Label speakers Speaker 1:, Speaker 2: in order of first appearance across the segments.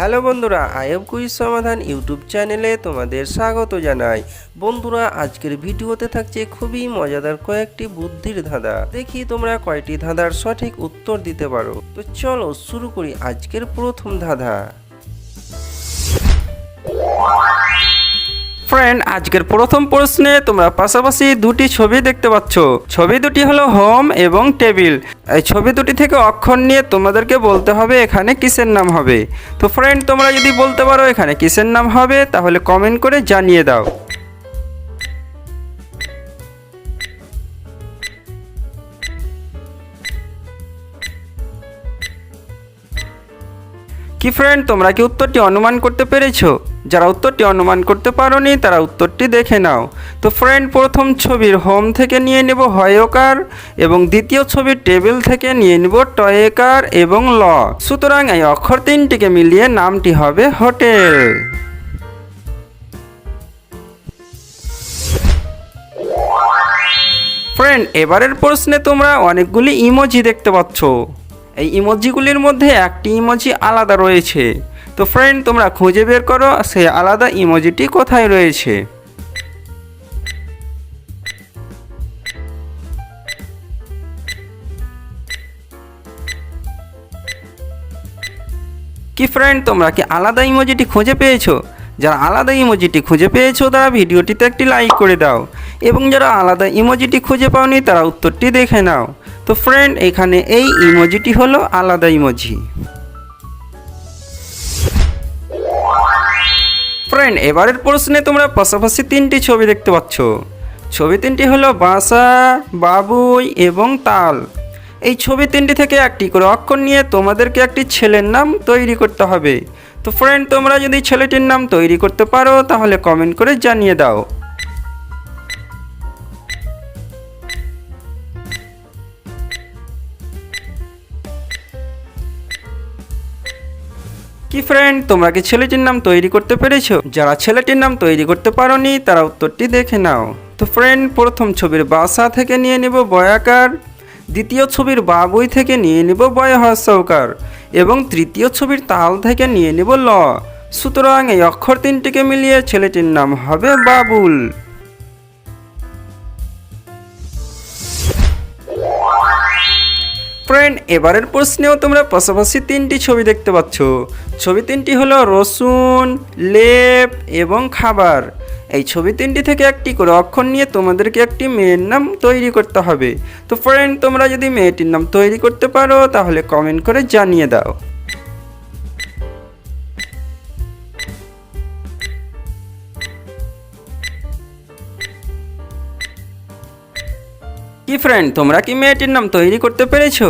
Speaker 1: Hello বন্ধুরা, আয়ব quiz সমাধান YouTube চ্যানেলে তোমাদের স্বাগত জানাই। বন্ধুরা, আজকের ভিডিওতে থাকছে খুবই মজাদার কয়েকটি বুদ্ধির ধাঁধা। দেখি তোমরা কয়টি ধাঁধার সঠিক উত্তর দিতে পারো। তো চলো শুরু করি আজকের প্রথম ধাঁধা। ফ্রেন্ড, আজকের প্রথম প্রশ্নে তোমরা পাশাপাশি দুটি ছবি দেখতে পাচ্ছ। ছবি দুটি হলো হোম এবং টেবিল। এই ছবি দুটি থেকে অক্ষর নিয়ে তোমাদেরকে বলতে হবে এখানে কিসের নাম হবে। তো ফ্রেন্ড, তোমরা যদি বলতে পারো এখানে কিসের নাম হবে তাহলে কমেন্ট করে জানিয়ে দাও। কি ফ্রেন্ড, তোমরা কি উত্তরটি অনুমান করতে পেরেছো? যারা উত্তরটি অনুমান করতে পারোনি তারা উত্তরটি দেখে নাও। তো ফ্রেন্ড, প্রথম ছবির হোম থেকে নিয়ে নেব হয়কার এবং দ্বিতীয় ছবির টেবিল থেকে নিয়ে নেব টয়কার এবং ল। সুতরাং এই অক্ষর তিনটিকে মিলিয়ে নামটি হবে হোটেল। ফ্রেন্ড, এবারের প্রশ্নে তোমরা অনেকগুলি ইমোজি দেখতে পাচ্ছ। এই ইমোজিগুলির মধ্যে একটি ইমোজি আলাদা রয়েছে। তো ফ্রেন্ড, তোমরা খুঁজে বের করো সেই আলাদা ইমোজিটি কোথায় রয়েছে। কি ফ্রেন্ড, তোমরা কি আলাদা ইমোজিটি খুঁজে পেয়েছো? যারা আলাদা ইমোজিটি খুঁজে পেয়েছো তারা ভিডিওটিতে একটি লাইক করে দাও, এবং যারা আলাদা ইমোজিটি খুঁজে পাওনি তারা উত্তরটি দেখে নাও। তো ফ্রেন্ড, এখানে এই ইমোজিটি হলো আলাদা ইমোজি। ফ্রেন্ড, এবারের প্রশ্নে তোমরা পাশাপাশি তিনটি ছবি দেখতে পাচ্ছ। ছবি তিনটি হলো বাসা, বাবুই এবং তাল। এই ছবি তিনটি থেকে একটি করে অক্ষর নিয়ে তোমাদেরকে একটি ছেলের নাম তৈরি করতে হবে। তো ফ্রেন্ড, তোমরা যদি ছেলেটির নাম তৈরি করতে পারো তাহলে কমেন্ট করে জানিয়ে দাও। কি ফ্রেন্ড, তোমরা কি ছেলেটির নাম তৈরি করতে পেরেছো? যারা ছেলেটির নাম তৈরি করতে পারোনি তারা উত্তরটি দেখে নাও। তো ফ্রেন্ড, প্রথম ছবির বাসা থেকে নিয়ে নেব বয়াকার, দ্বিতীয় ছবির বাবুই থেকে নিয়ে নেব বয় হ্রস্বকার এবং তৃতীয় ছবির তাল থেকে নিয়ে নেব ল। সুতরাং এই অক্ষর তিনটিকে মিলিয়ে ছেলেটির নাম হবে বাবুল। ফ্রেন্ড, এবারের প্রশ্নেও তোমরা পাশাপাশি তিনটি ছবি দেখতে পাচ্ছ। ছবি তিনটি হলো রসুন, লেপ এবং খাবার। এই ছবি তিনটি থেকে একটি করে অক্ষর নিয়ে তোমাদেরকে একটি মেয়ের নাম তৈরি করতে হবে। তো ফ্রেন্ড, তোমরা যদি মেয়েটির নাম তৈরি করতে পারো তাহলে কমেন্ট করে জানিয়ে দাও। কি ফ্রেন্ড, তোমরা কি মেয়েটির নাম তৈরি করতে পেরেছো?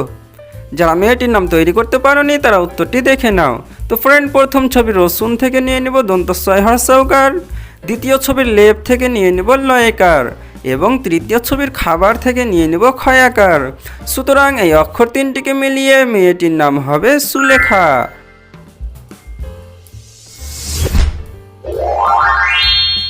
Speaker 1: যারা মেয়েটির নাম তৈরি করতে পারোনি তারা উত্তরটি দেখে নাও। তো ফ্রেন্ড, প্রথম ছবি রসুন থেকে নিয়ে নেব দন্তস্বয় হ্রস্বকার, দ্বিতীয় ছবির লেপ থেকে নিয়ে নেব লয়কার এবং তৃতীয় ছবির খাবার থেকে নিয়ে নেব ক্ষয়াকার। সুতরাং এই অক্ষর তিনটিকে মিলিয়ে মেয়েটির নাম হবে সুলেখা।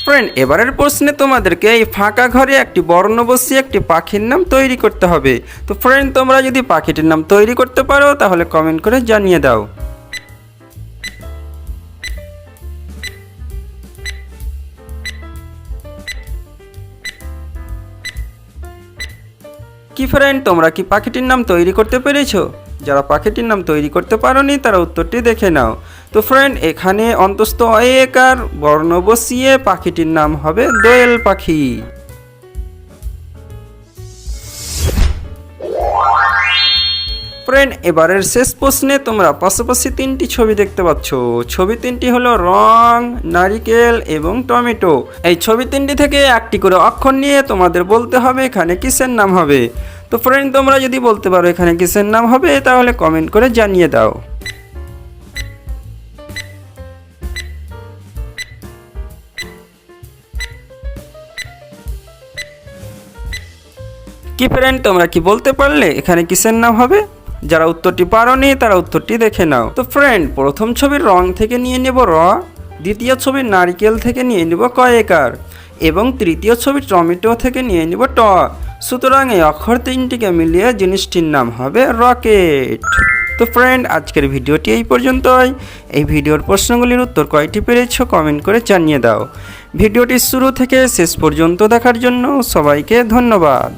Speaker 1: ফ্রেন্ড, এবারের প্রশ্নে তোমাদেরকে এই ফাঁকা ঘরে একটি বর্ণ বসিয়ে একটি পাখির নাম তৈরি করতে হবে। তো ফ্রেন্ড, তোমরা যদি পাখিটির নাম তৈরি করতে পারো তাহলে কমেন্ট করে জানিয়ে দাও। কি ফ্রেন্ড, তোমরা কি পাখিটির নাম তৈরি করতে পেরেছো? যারা পাখিটির নাম তৈরি করতে পারোনি তারা উত্তরটি দেখে নাও। তো ফ্রেন্ড, এখানে অন্তস্থ অয়েকার বর্ণ বসিয়ে পাখিটির নাম হবে দোয়েল পাখি। ফ্রেন্ড, এবারের শেষ প্রশ্নে তোমরা পাশাপাশি তিনটি ছবি দেখতে পাচ্ছ। ছবি তিনটি হলো রং, নারিকেল এবং টমেটো। এই ছবি তিনটি থেকে একটি করে অক্ষর নিয়ে তোমাদের বলতে হবে এখানে কিসের নাম হবে। তো ফ্রেন্ড, তোমরা যদি বলতে পারো এখানে কিসের নাম হবে তাহলে কমেন্ট করে জানিয়ে দাও। কি ফ্রেন্ড, তোমরা কি বলতে পারলে এখানে কিসের নাম হবে? যারা উত্তরটি পারোনি তারা উত্তরটি দেখে নাও। তো ফ্রেন্ড, প্রথম ছবির রং থেকে নিয়ে নেব র, দ্বিতীয় ছবির নারকেল থেকে নিয়ে নেব কয়েকার এবং তৃতীয় ছবির টমেটো থেকে নিয়ে নেব ট। সুতরাং এই অক্ষর তিনটিকে মিলিয়ে জিনিসটির নাম হবে রকেট। তো ফ্রেন্ড, আজকের ভিডিওটি এই পর্যন্তই। এই ভিডিওর প্রশ্নগুলির উত্তর কয়টি পেরেছো কমেন্ট করে জানিয়ে দাও। ভিডিওটি শুরু থেকে শেষ পর্যন্ত দেখার জন্য সবাইকে ধন্যবাদ।